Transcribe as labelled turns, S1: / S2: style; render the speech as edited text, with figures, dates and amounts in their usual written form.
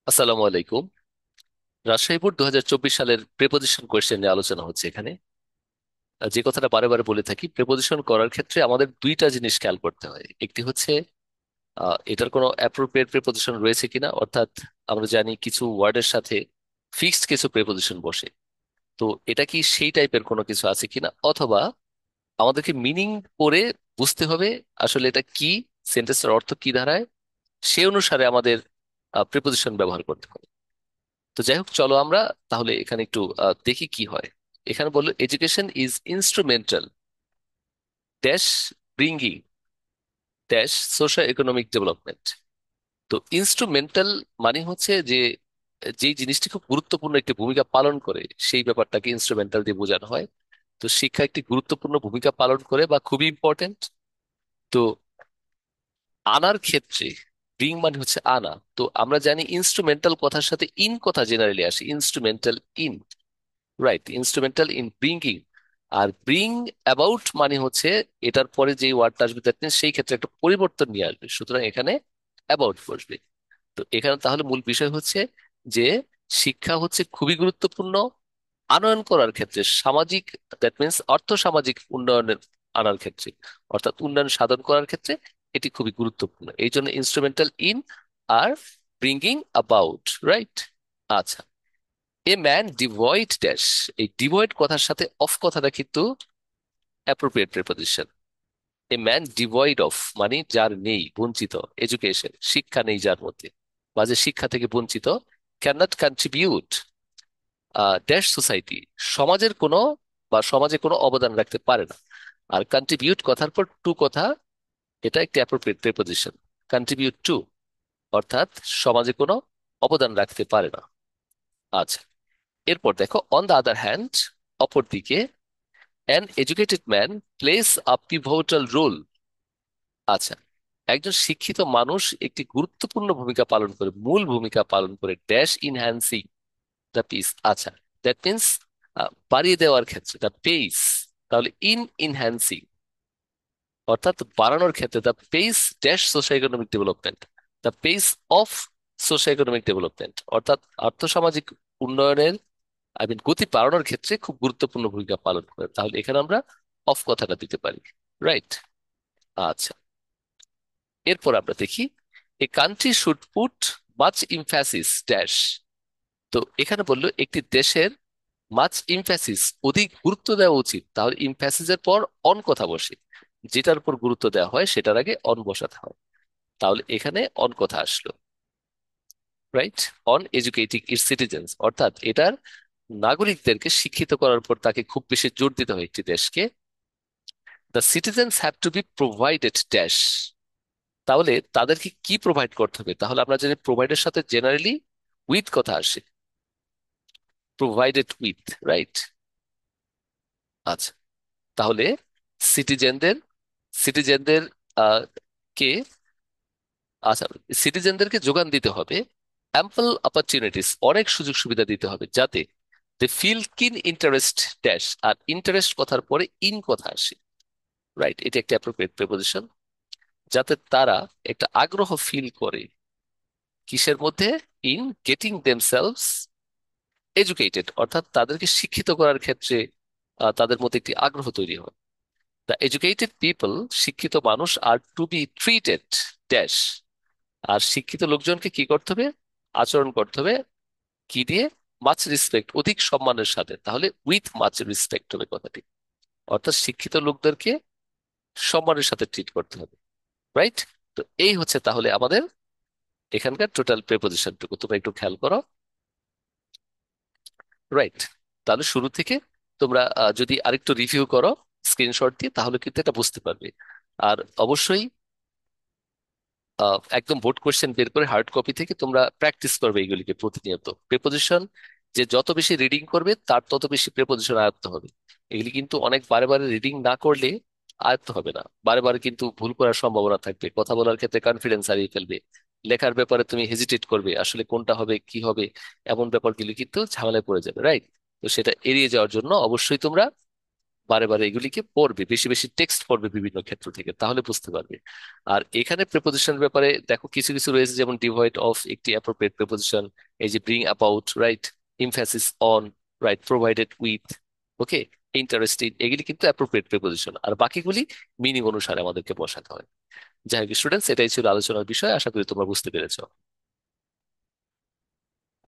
S1: আসসালামু আলাইকুম। রাজশাহী বোর্ড 2024 সালের প্রিপোজিশন কোয়েশ্চেন নিয়ে আলোচনা হচ্ছে এখানে। যে কথাটা বারে বারে বলে থাকি, প্রিপোজিশন করার ক্ষেত্রে আমাদের দুইটা জিনিস খেয়াল করতে হয়। একটি হচ্ছে এটার কোনো অ্যাপ্রোপ্রিয়েট প্রিপোজিশন রয়েছে কিনা, অর্থাৎ আমরা জানি কিছু ওয়ার্ডের সাথে ফিক্সড কিছু প্রিপোজিশন বসে। তো এটা কি সেই টাইপের কোনো কিছু আছে কিনা, অথবা আমাদেরকে মিনিং পড়ে বুঝতে হবে আসলে এটা কি, সেন্টেন্সের অর্থ কি দাঁড়ায়, সে অনুসারে আমাদের প্রিপোজিশন ব্যবহার করতে হবে। তো যাই হোক, চলো আমরা তাহলে এখানে একটু দেখি কি হয়। এখানে বললো education is instrumental dash bringing dash social economic development. তো ইনস্ট্রুমেন্টাল মানে হচ্ছে যে যেই জিনিসটি খুব গুরুত্বপূর্ণ একটি ভূমিকা পালন করে সেই ব্যাপারটাকে ইনস্ট্রুমেন্টাল দিয়ে বোঝানো হয়। তো শিক্ষা একটি গুরুত্বপূর্ণ ভূমিকা পালন করে বা খুবই ইম্পর্টেন্ট। তো আনার ক্ষেত্রে ব্রিং মানে হচ্ছে আনা। তো আমরা জানি ইনস্ট্রুমেন্টাল কথার সাথে ইন কথা জেনারেলি আসে, instrumental in, right, instrumental in bringing. আর ব্রিং অ্যাবাউট মানে হচ্ছে এটার পরে যে ওয়ার্ডটা আসবে দ্যাট মিনস সেই ক্ষেত্রে একটা পরিবর্তন নিয়ে আসবে, সুতরাং এখানে অ্যাবাউট বসবে। তো এখানে তাহলে মূল বিষয় হচ্ছে যে শিক্ষা হচ্ছে খুবই গুরুত্বপূর্ণ আনয়ন করার ক্ষেত্রে, সামাজিক, দ্যাট মিনস অর্থ সামাজিক উন্নয়নের আনার ক্ষেত্রে, অর্থাৎ উন্নয়ন সাধন করার ক্ষেত্রে এটি খুবই গুরুত্বপূর্ণ। এই জন্য ইনস্ট্রুমেন্টাল ইন আর ব্রিঙ্গিং অ্যাবাউট, রাইট। আচ্ছা, এ ম্যান ডিভয়েড ড্যাশ, এই ডিভয়েড কথার সাথে অফ কথাটা কিন্তু appropriate preposition. A man devoid of মানে যার নেই, বঞ্চিত, এডুকেশন শিক্ষা নেই যার মধ্যে, বা যে শিক্ষা থেকে বঞ্চিত, can not contribute dash society, সমাজের কোনো বা সমাজে কোনো অবদান রাখতে পারে না। আর কন্ট্রিবিউট কথার পর টু কথা, এটা একটি অ্যাপ্রোপ্রিয়েট প্রিপোজিশন। কন্ট্রিবিউট টু অর্থাৎ সমাজে কোনো অবদান রাখতে পারে না। আচ্ছা, এরপর দেখো, অন দ্য আদার হ্যান্ড, অপরদিকে, an educated man plays a pivotal role। আচ্ছা, একজন শিক্ষিত মানুষ একটি গুরুত্বপূর্ণ ভূমিকা পালন করে, মূল ভূমিকা পালন করে ড্যাশ ইনহ্যান্সিং দ্য পিস। আচ্ছা, দ্যাট মিনস বাড়িয়ে দেওয়ার ক্ষেত্রে দ্য পেস, তাহলে ইন ইনহ্যান্সিং অর্থাৎ বাড়ানোর ক্ষেত্রে the pace dash social economic development, the pace of social economic development, অর্থাৎ আর্থসামাজিক উন্নয়নের, আই মিন গতি বাড়ানোর ক্ষেত্রে খুব গুরুত্বপূর্ণ ভূমিকা পালন করে। তাহলে এখানে আমরা অফ কথাটা দিতে পারি, রাইট। আচ্ছা, এরপর আমরা দেখি, a country should put much emphasis dash. তো এখানে বললো একটি দেশের মাচ ইমফ্যাসিস অধিক গুরুত্ব দেওয়া উচিত, তাহলে ইমফ্যাসিসের পর অন কথা বসে, যেটার উপর গুরুত্ব দেওয়া হয় সেটার আগে অন বসাতে হয়। তাহলে এখানে অন কথা আসলো, right. On educating it's citizens, অর্থাৎ এটার নাগরিকদেরকে শিক্ষিত করার উপর তাকে খুব বেশি জোর দিতে হয় একটি দেশকে। The citizens have to be provided dash, তাহলে তাদেরকে কি প্রোভাইড করতে হবে, তাহলে আমরা জানি প্রোভাইডের সাথে জেনারেলি উইথ কথা আসে, প্রোভাইডেড উইথ, রাইট। আচ্ছা, তাহলে সিটিজেনদের সিটিজেনদের আহ, কে, আচ্ছা, সিটিজেনদেরকে যোগান দিতে হবে অ্যাম্পল অপরচুনিটিস, অনেক সুযোগ সুবিধা দিতে হবে, যাতে দে ফিল কিন ইন্টারেস্ট ড্যাশ, আর ইন্টারেস্ট কথার পরে ইন কথা আসে, রাইট। এটা একটা অ্যাপ্রোপ্রিয়েট প্রিপোজিশন, যাতে তারা একটা আগ্রহ ফিল করে কিসের মধ্যে, ইন গেটিং দেমসেলভস এডুকেটেড, অর্থাৎ তাদেরকে শিক্ষিত করার ক্ষেত্রে তাদের মধ্যে একটি আগ্রহ তৈরি হয়। দ্য এডুকেটেড পিপল, শিক্ষিত মানুষ, আর টু বি ট্রিটেড ড্যাশ, আর শিক্ষিত লোকজনকে কি করতে হবে, আচরণ করতে হবে কি দিয়ে, মাচ রেসপেক্ট অধিক সম্মানের সাথে, তাহলে উইথ মাচ রেসপেক্ট হবে কথাটি, অর্থাৎ শিক্ষিত লোকদেরকে সম্মানের সাথে ট্রিট করতে হবে, রাইট। তো এই হচ্ছে তাহলে আমাদের এখানকার টোটাল প্রেপোজিশনটুকু, তোমরা একটু খেয়াল করো, রাইট। তাহলে শুরু থেকে তোমরা যদি আরেকটু রিভিউ করো স্ক্রিনশট দিয়ে, তাহলে কিন্তু এটা বুঝতে পারবে। আর অবশ্যই একদম বোর্ড কোশ্চেন বের করে হার্ড কপি থেকে তোমরা প্র্যাকটিস করবে এইগুলিকে প্রতিনিয়ত। প্রেপোজিশন যে যত বেশি রিডিং করবে তার তত বেশি প্রেপোজিশন আয়ত্ত হবে। এগুলি কিন্তু অনেক বারে বারে রিডিং না করলে আয়ত্ত হবে না, বারে বারে কিন্তু ভুল করার সম্ভাবনা থাকবে, কথা বলার ক্ষেত্রে কনফিডেন্স হারিয়ে ফেলবে, লেখার ব্যাপারে তুমি হেজিটেট করবে, আসলে কোনটা হবে কি হবে, এমন ব্যাপারগুলি কিন্তু ঝামেলায় পড়ে যাবে, রাইট। তো সেটা এড়িয়ে যাওয়ার জন্য অবশ্যই তোমরা বারে বারে এগুলিকে পড়বে, বেশি বেশি টেক্সট পড়বে বিভিন্ন ক্ষেত্র থেকে, তাহলে বুঝতে পারবে। আর এখানে প্রিপোজিশনের ব্যাপারে দেখো কিছু কিছু রয়েছে, যেমন ডিভয়েড অফ একটি অ্যাপ্রোপ্রিয়েট প্রিপোজিশন, এই যে bring about, right, emphasis on, right, provided with, okay, interested, এগুলি কিন্তু অ্যাপ্রোপ্রিয়েট প্রিপোজিশন, আর বাকিগুলি মিনিং অনুসারে আমাদেরকে বসাতে হয়। যাই হোক স্টুডেন্টস, এটাই ছিল আলোচনার বিষয়, আশা করি তোমরা বুঝতে পেরেছো।